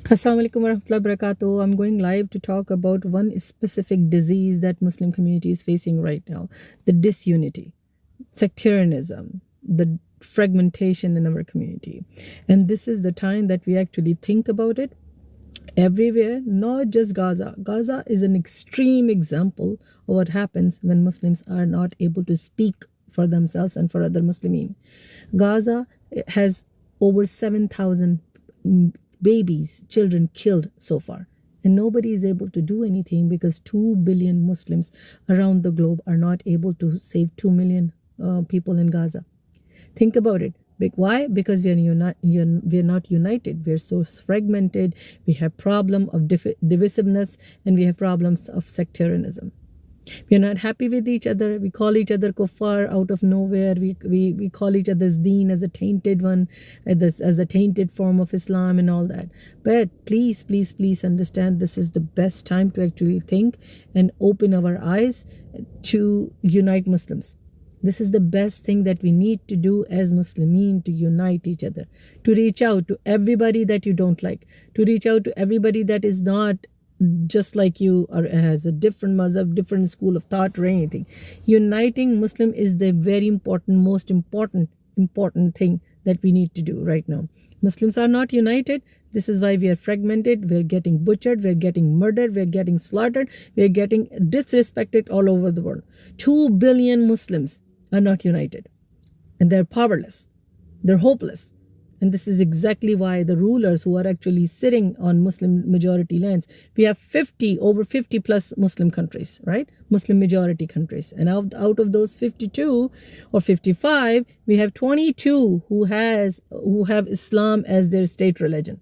Assalamu alaikum warahmatullahi wabarakatuh. I'm going live to talk about one specific disease that Muslim community is facing right now, the disunity, sectarianism, the fragmentation in our community. And this is the time that we actually think about it everywhere, not just Gaza. Gaza is an extreme example of what happens when Muslims are not able to speak for themselves and for other Muslimin. Gaza has over 7,000 babies, children killed so far. And nobody is able to do anything because 2 billion Muslims around the globe are not able to save 2 million people in Gaza. Think about it. Why? Because we are not united. We are so fragmented. We have problem of divisiveness, and we have problems of sectarianism. We are not happy with each other. We call each other kuffar out of nowhere. We call each other's deen as a tainted one, as a tainted form of Islam and all that. But please, please, please understand, this is the best time to actually think and open our eyes to unite Muslims. This is the best thing that we need to do as Muslimin, to unite each other, to reach out to everybody that you don't like, to reach out to everybody that is not just like you or has a different mazhab, different school of thought or anything. Uniting Muslim is the very important, most important thing that we need to do right now. Muslims are not united. This is why we are fragmented. We're getting butchered. We're getting murdered. We're getting slaughtered. We're getting disrespected all over the world. 2 billion Muslims are not united, and they're powerless. They're hopeless. And this is exactly why the rulers who are actually sitting on Muslim majority lands, we have over 50 plus Muslim countries, right? Muslim majority countries. And out of those 52 or 55, we have 22 who have Islam as their state religion.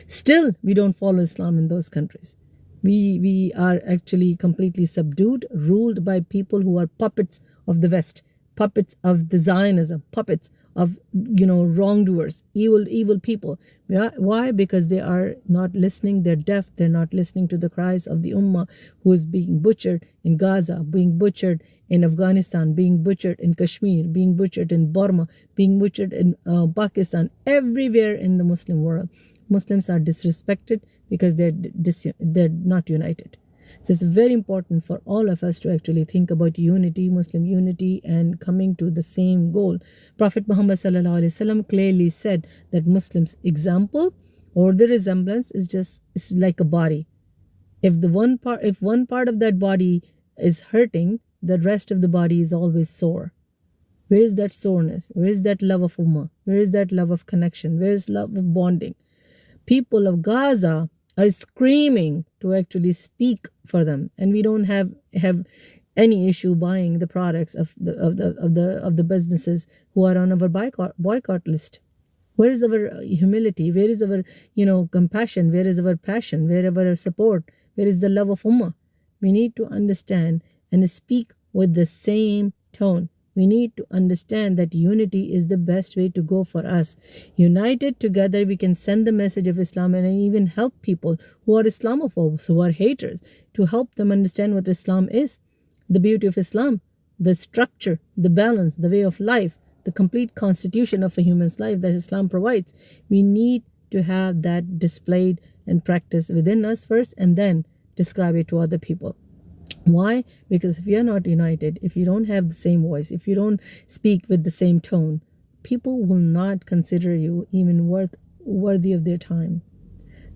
Still, we don't follow Islam in those countries. We are actually completely subdued, ruled by people who are puppets of the West, puppets of the Zionism, puppets of wrongdoers, evil people. Why? Because they are not listening. They're deaf. They're not listening to the cries of the Ummah, who is being butchered in Gaza, being butchered in Afghanistan, being butchered in Kashmir, being butchered in Burma, being butchered in Pakistan, everywhere in the Muslim world. Muslims are disrespected because they're not united. So it's very important for all of us to actually think about unity, Muslim unity, and coming to the same goal. Prophet Muhammad ﷺ clearly said that Muslims' example or the resemblance is like a body. If one part of that body is hurting, the rest of the body is always sore. Where is that soreness? Where is that love of Ummah? Where is that love of connection? Where is love of bonding? People of Gaza are screaming to actually speak for them, and we don't have any issue buying the products of the businesses who are on our boycott list. Where is our humility? Where is our compassion? Where is our passion? Where is our support? Where is the love of Ummah? We need to understand and speak with the same tone. We need to understand that unity is the best way to go for us. United together, we can send the message of Islam and even help people who are Islamophobes, who are haters, to help them understand what Islam is, the beauty of Islam, the structure, the balance, the way of life, the complete constitution of a human's life that Islam provides. We need to have that displayed and practiced within us first, and then describe it to other people. Why? Because if you're not united, if you don't have the same voice, if you don't speak with the same tone, people will not consider you even worthy of their time,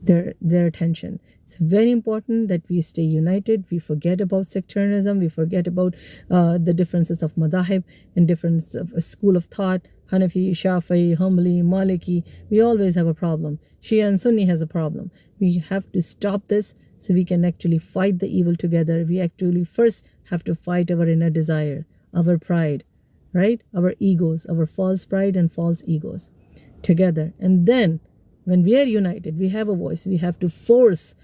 their attention. It's very important that we stay united. We forget about sectarianism. We forget about the differences of madahib and difference of a school of thought. Hanafi, Shafi'i, Hanbali, Maliki. We always have a problem. Shia and Sunni has a problem. We have to stop this so we can actually fight the evil together. We actually first have to fight our inner desire, our pride, right? Our egos, our false pride and false egos together. And then when we are united, we have a voice. We have to force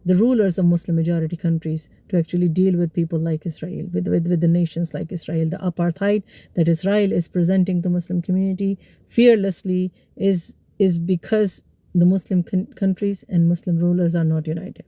the rulers of Muslim majority countries to actually deal with people like Israel, with the nations like Israel. The apartheid that Israel is presenting to Muslim community fearlessly is because the Muslim countries and Muslim rulers are not united.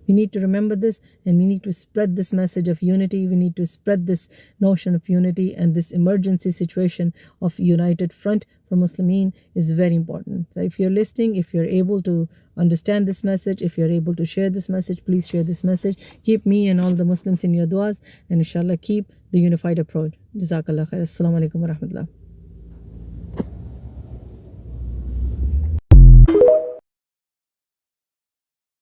We need to remember this, and we need to spread this message of unity. We need to spread this notion of unity, and this emergency situation of united front for Muslimin is very important. So if you're listening, if you're able to understand this message, if you're able to share this message, please share this message. Keep me and all the Muslims in your du'as, and inshallah keep the unified approach. Jazakallah khair. Assalamu alaikum wa rahmatullah.